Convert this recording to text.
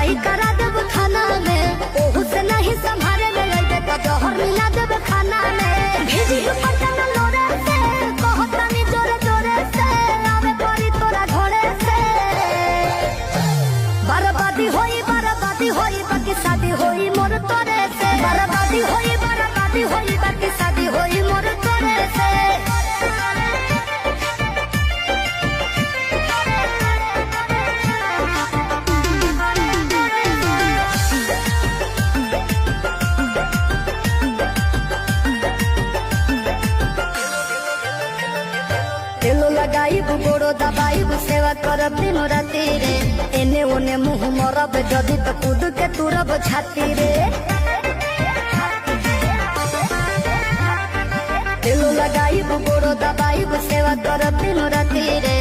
दवाई करा देब खाना में, ओहू से नहीं संभाले में लइबे तो जहर मिला देब खाना में। भेजी पटन लोरे से कहतानी जोरे जोरे से, आवे पड़ी तोरा घोड़े से। बर्बादी होई बाकी शादी होई मोर तोरे से। बर्बादी होई बाकी शादी होई मोर तोरे से। तेलो लगाइब गोड़ो दबाइब सेवा करब दिनो राती रे। एने ओने मुँह मरब जदी तो कूद के तुरब छाती रे। तेलो लगाइब गोड़ो दबाइब सेवा करब दिनो राती रे।